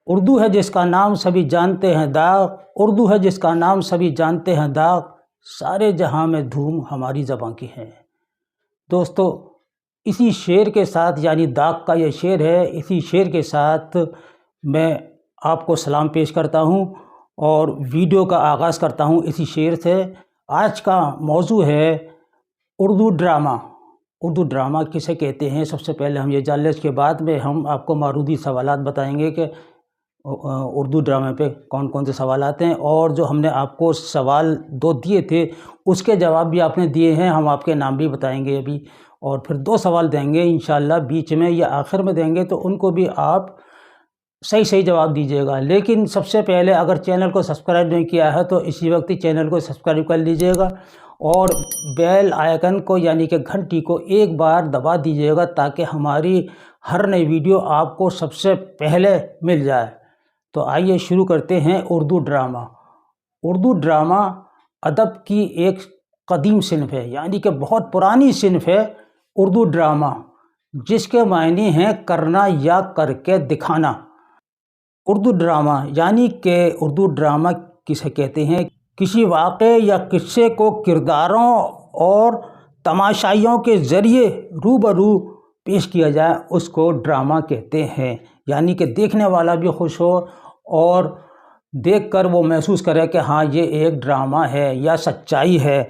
اردو ہے جس کا نام سبھی جانتے ہیں داغ، اردو ہے جس کا نام سبھی جانتے ہیں داغ، سارے جہاں میں دھوم ہماری زباں کی ہے۔ دوستو، اسی شعر کے ساتھ، یعنی داغ کا یہ شعر ہے، اسی شعر کے ساتھ میں آپ کو سلام پیش کرتا ہوں اور ویڈیو کا آغاز کرتا ہوں اسی شعر سے۔ آج کا موضوع ہے اردو ڈرامہ۔ اردو ڈرامہ کسے کہتے ہیں، سب سے پہلے ہم یہ جان لیں، اس کے بعد میں ہم آپ کو معروضی سوالات بتائیں گے کہ اردو ڈرامے پہ کون کون سے سوالات ہیں، اور جو ہم نے آپ کو سوال 2 دیے تھے اس کے جواب بھی آپ نے دیے ہیں، ہم آپ کے نام بھی بتائیں گے ابھی، اور پھر 2 سوال دیں گے انشاءاللہ بیچ میں یا آخر میں دیں گے، تو ان کو بھی آپ صحیح جواب دیجیے گا۔ لیکن سب سے پہلے اگر چینل کو سبسکرائب نہیں کیا ہے تو اسی وقت ہی چینل کو سبسکرائب کر لیجیے گا اور بیل آئیکن کو یعنی کہ گھنٹی کو ایک بار دبا دیجیے گا تاکہ ہماری ہر نئی ویڈیو آپ کو سب سے پہلے مل جائے۔ تو آئیے شروع کرتے ہیں اردو ڈرامہ۔ اردو ڈرامہ ادب کی ایک قدیم صنف ہے، یعنی کہ بہت پرانی صنف ہے اردو ڈرامہ، جس کے معنی ہیں کرنا یا کر کے دکھانا۔ اردو ڈرامہ یعنی کہ اردو ڈرامہ کسے کہتے ہیں، کسی واقعے یا قصے کو کرداروں اور تماشائیوں کے ذریعے روبرو پیش کیا جائے، اس کو ڈرامہ کہتے ہیں۔ یعنی کہ دیکھنے والا بھی خوش ہو اور دیکھ کر وہ محسوس کرے کہ ہاں یہ ایک ڈرامہ ہے یا سچائی ہے۔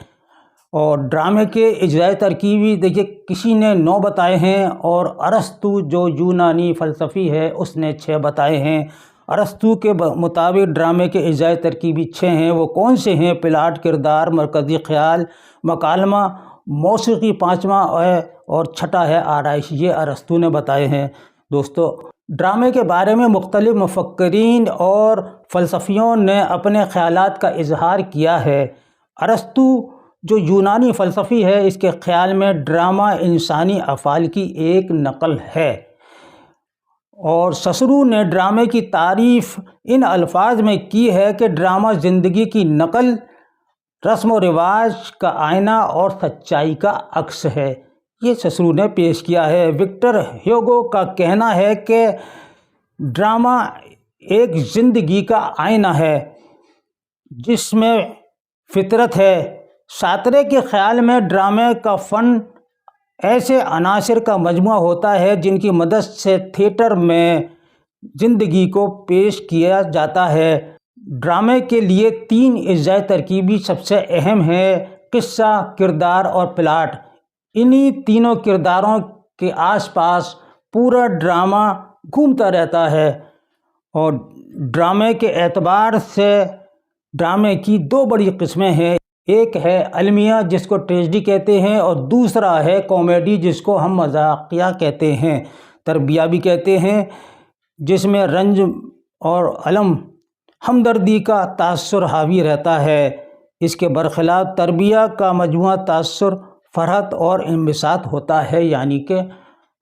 اور ڈرامے کے اجزائے ترکیبی دیکھیے، کسی نے 9 بتائے ہیں اور ارسطو جو یونانی فلسفی ہے اس نے 6 بتائے ہیں۔ ارسطو کے مطابق ڈرامے کے اجزائے ترکیبی 6 ہیں۔ وہ کون سے ہیں؟ پلاٹ، کردار، مرکزی خیال، مکالمہ، موسیقی 5واں ہے، اور 6واں ہے آرائش۔ یہ ارسطو نے بتائے ہیں۔ دوستو، ڈرامے کے بارے میں مختلف مفکرین اور فلسفیوں نے اپنے خیالات کا اظہار کیا ہے۔ ارسطو جو یونانی فلسفی ہے، اس کے خیال میں ڈرامہ انسانی افعال کی ایک نقل ہے، اور سسرو نے ڈرامے کی تعریف ان الفاظ میں کی ہے کہ ڈرامہ زندگی کی نقل، رسم و رواج کا آئینہ اور سچائی کا عکس ہے۔ یہ سسرو نے پیش کیا ہے۔ وکٹر ہیوگو کا کہنا ہے کہ ڈرامہ ایک زندگی کا آئینہ ہے جس میں فطرت ہے۔ سارترے کے خیال میں ڈرامے کا فن ایسے عناصر کا مجموعہ ہوتا ہے جن کی مدد سے تھیٹر میں زندگی کو پیش کیا جاتا ہے۔ ڈرامے کے لیے 3 اجزائے ترکیبی سب سے اہم ہیں: قصہ، کردار اور پلاٹ۔ انہی تینوں کرداروں کے آس پاس پورا ڈرامہ گھومتا رہتا ہے، اور ڈرامے کے اعتبار سے ڈرامے کی 2 بڑی قسمیں ہیں۔ ایک ہے المیہ جس کو ٹریجڈی کہتے ہیں، اور دوسرا ہے کامیڈی جس کو ہم مذاقیہ کہتے ہیں، تربیہ بھی کہتے ہیں، جس میں رنج اور الم، ہمدردی کا تاثر حاوی رہتا ہے۔ اس کے برخلاف تربیہ کا مجموعہ تاثر، فرحت اور انبساط ہوتا ہے، یعنی کہ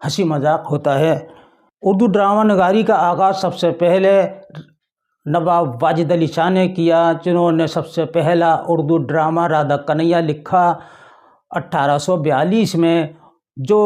ہنسی مذاق ہوتا ہے۔ اردو ڈرامہ نگاری کا آغاز سب سے پہلے نواب واجد علی شاہ نے کیا، جنہوں نے سب سے پہلا اردو ڈرامہ رادھا کنہیا لکھا 1842 میں، جو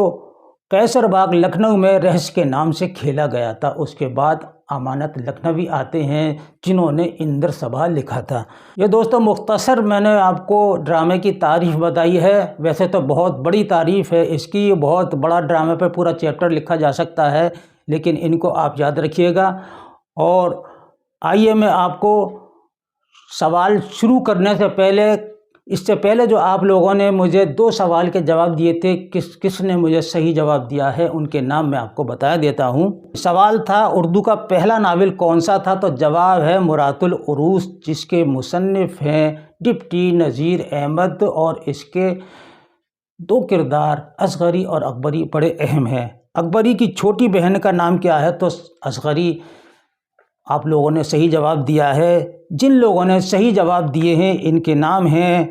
قیصر باغ لکھنؤ میں رہس کے نام سے کھیلا گیا تھا۔ اس کے بعد امانت لکھنوی آتے ہیں جنہوں نے اندر سبھا لکھا تھا۔ یہ دوستو مختصر میں نے آپ کو ڈرامے کی تعریف بتائی ہے، ویسے تو بہت بڑی تعریف ہے اس کی، بہت بڑا ڈرامے پہ پورا چیپٹر لکھا جا سکتا ہے، لیکن ان کو آپ یاد رکھیے گا۔ اور آئیے میں آپ کو سوال شروع کرنے سے پہلے، اس سے پہلے جو آپ لوگوں نے مجھے 2 سوال کے جواب دیے تھے، کس نے مجھے صحیح جواب دیا ہے ان کے نام میں آپ کو بتا دیتا ہوں۔ سوال تھا اردو کا پہلا ناول کون سا تھا، تو جواب ہے مرات العروس، جس کے مصنف ہیں ڈپٹی نذیر احمد، اور اس کے 2 کردار اصغری اور اکبری بڑے اہم ہیں۔ اکبری کی چھوٹی بہن کا نام کیا ہے، تو اصغری آپ لوگوں نے صحیح جواب دیا ہے۔ جن لوگوں نے صحیح جواب دیے ہیں ان کے نام ہیں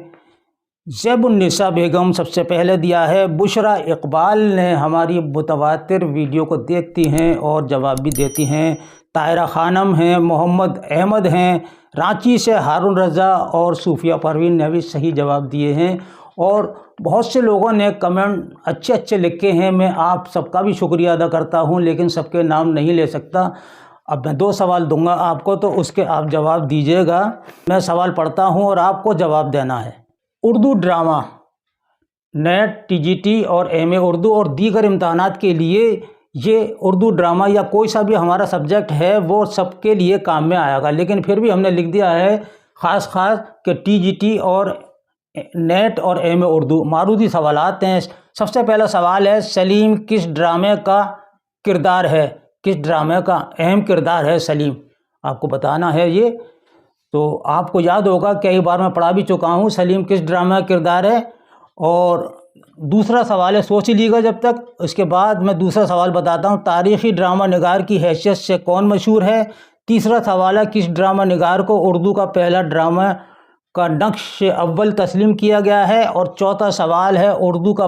زیب النساء بیگم سب سے پہلے دیا ہے، بشرا اقبال نے ہماری متواتر ویڈیو کو دیکھتی ہیں اور جواب بھی دیتی ہیں، طاہرہ خانم ہیں، محمد احمد ہیں، رانچی سے ہارون رضا اور صوفیہ پروین نے بھی صحیح جواب دیے ہیں، اور بہت سے لوگوں نے کمنٹ اچھے لکھے ہیں۔ میں آپ سب کا بھی شکریہ ادا کرتا ہوں، لیکن سب کے نام نہیں لے سکتا۔ اب میں 2 سوال دوں گا آپ کو، تو اس کے آپ جواب دیجیے گا۔ میں سوال پڑھتا ہوں اور آپ کو جواب دینا ہے۔ Urdu drama NET, T G T اور ایم اے اردو اور دیگر امتحانات کے لیے یہ اردو ڈرامہ یا کوئی سا بھی ہمارا سبجیکٹ ہے وہ سب کے لیے کام میں آئے گا، لیکن پھر بھی ہم نے لکھ دیا ہے خاص کہ ٹی جی ٹی اور نیٹ اور ایم اے اردو معروضی سوالات ہیں۔ سب سے پہلا سوال ہے، سلیم کس ڈرامے کا کردار ہے؟ کس ڈرامے کا اہم کردار ہے سلیم؟ آپ کو بتانا ہے یہ۔ تو آپ کو یاد ہوگا، کئی بار میں پڑھا بھی چکا ہوں، سلیم کس ڈرامے کا کردار ہے۔ اور دوسرا سوال ہے، سوچ لیجیے گا جب تک، اس کے بعد میں دوسرا سوال بتاتا ہوں، تاریخی ڈرامہ نگار کی حیثیت سے کون مشہور ہے؟ تیسرا سوال ہے، کس ڈرامہ نگار کو اردو کا پہلا ڈرامہ کا نقش اول تسلیم کیا گیا ہے؟ اور چوتھا سوال ہے، اردو کا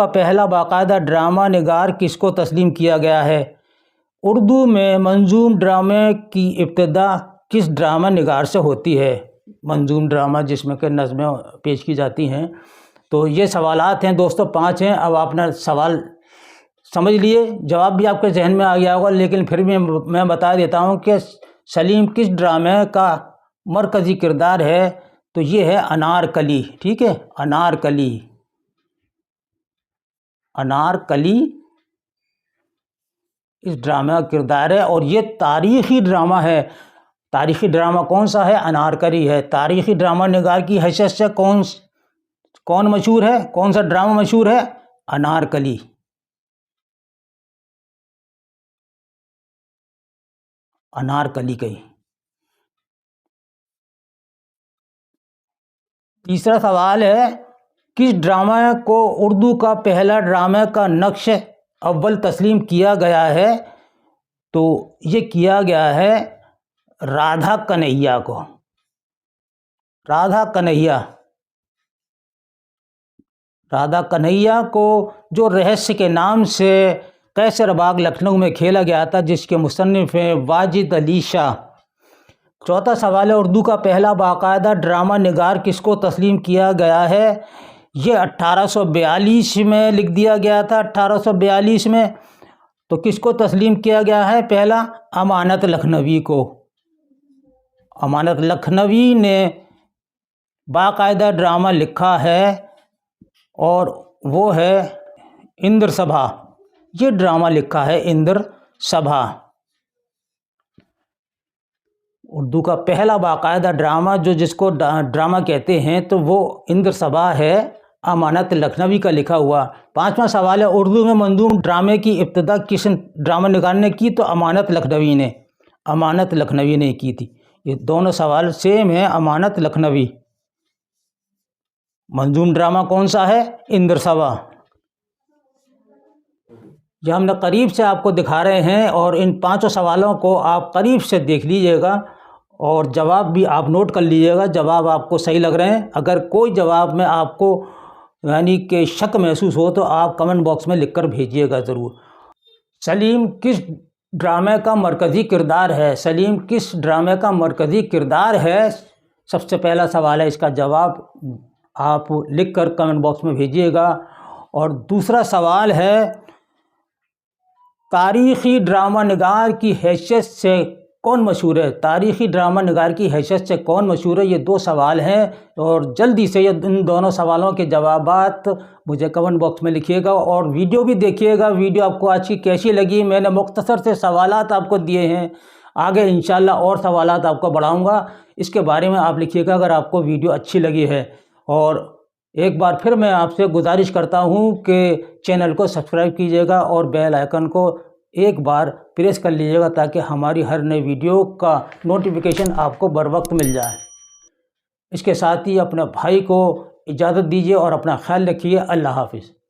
پہلا باقاعدہ ڈرامہ نگار کس کو تسلیم کیا گیا ہے؟ اردو میں منظوم ڈرامے کی ابتدا کس ڈرامہ نگار سے ہوتی ہے؟ منظوم ڈرامہ جس میں کہ نظمیں پیش کی جاتی ہیں۔ تو یہ سوالات ہیں دوستو، 5 ہیں۔ اب آپ نے سوال سمجھ لیے، جواب بھی آپ کے ذہن میں آ گیا ہوگا، لیکن پھر بھی میں بتا دیتا ہوں کہ سلیم کس ڈرامے کا مرکزی کردار ہے؟ تو یہ ہے انارکلی۔ ٹھیک ہے، انارکلی اس ڈرامے کا کردار ہے، اور یہ تاریخی ڈرامہ ہے۔ تاریخی ڈرامہ کون سا ہے؟ انارکلی ہے۔ تاریخی ڈرامہ نگار کی حیثیت سے کون مشہور ہے؟ کون سا ڈرامہ مشہور ہے؟ انارکلی۔ تیسرا سوال ہے، کس ڈرامہ کو اردو کا پہلا ڈرامے کا نقش اول تسلیم کیا گیا ہے؟ تو یہ کیا گیا ہے رادھا کنہیا کو۔ رادھا کنہیا کو جو رہسیہ کے نام سے قیصر باغ لکھنؤ میں کھیلا گیا تھا، جس کے مصنف ہیں واجد علی شاہ۔ چوتھا سوال ہے، اردو کا پہلا باقاعدہ ڈرامہ نگار کس کو تسلیم کیا گیا ہے؟ یہ 1842 میں لکھ دیا گیا تھا، 1842 میں۔ تو کس کو تسلیم کیا گیا ہے؟ پہلا امانت لکھنوی کو۔ امانت لکھنوی نے باقاعدہ ڈرامہ لکھا ہے، اور وہ ہے اندر سبھا۔ یہ ڈرامہ لکھا ہے اندر سبھا۔ اردو کا پہلا باقاعدہ ڈرامہ جس کو ڈرامہ کہتے ہیں تو وہ اندر سبھا ہے، امانت لکھنوی کا لکھا ہوا۔ 5واں سوال ہے، اردو میں منظوم ڈرامے کی ابتدا کس ڈرامہ نگار نے کی؟ تو امانت لکھنوی نے کی تھی۔ یہ دونوں سوال سیم ہیں، امانت لکھنوی۔ منظوم ڈرامہ کون سا ہے؟ اندر سبھا۔ یہ ہم نے قریب سے آپ کو دکھا رہے ہیں، اور ان 5 سوالوں کو آپ قریب سے دیکھ لیجئے گا، اور جواب بھی آپ نوٹ کر لیجئے گا، جواب آپ کو صحیح لگ رہے ہیں۔ اگر کوئی جواب میں آپ کو یعنی کہ شک محسوس ہو تو آپ کمنٹ باکس میں لکھ کر بھیجیے گا ضرور۔ سلیم کس ڈرامے کا مرکزی کردار ہے؟ سلیم کس ڈرامے کا مرکزی کردار ہے؟ سب سے پہلا سوال ہے، اس کا جواب آپ لکھ کر کمنٹ باکس میں بھیجیے گا۔ اور دوسرا سوال ہے، تاریخی ڈرامہ نگار کی حیثیت سے کون مشہور ہے؟ تاریخی ڈرامہ نگار کی حیثیت سے کون مشہور ہے؟ یہ 2 سوال ہیں، اور جلدی سے ان دونوں سوالوں کے جوابات مجھے کمنٹ باکس میں لکھیے گا، اور ویڈیو بھی دیکھیے گا۔ ویڈیو آپ کو آج کی کیسی لگی؟ میں نے مختصر سے سوالات آپ کو دیے ہیں، آگے انشاءاللہ اور سوالات آپ کو بڑھاؤں گا، اس کے بارے میں آپ لکھیے گا اگر آپ کو ویڈیو اچھی لگی ہے۔ اور ایک بار پھر میں آپ سے گزارش کرتا ہوں کہ چینل کو سبسکرائب کیجیے گا، اور بیل آئیکن کو ایک بار پریس کر لیجیے گا، تاکہ ہماری ہر نئی ویڈیو کا نوٹیفیکیشن آپ کو بر وقت مل جائے۔ اس کے ساتھ ہی اپنے بھائی کو اجازت دیجیے اور اپنا خیال رکھیے۔ اللہ حافظ۔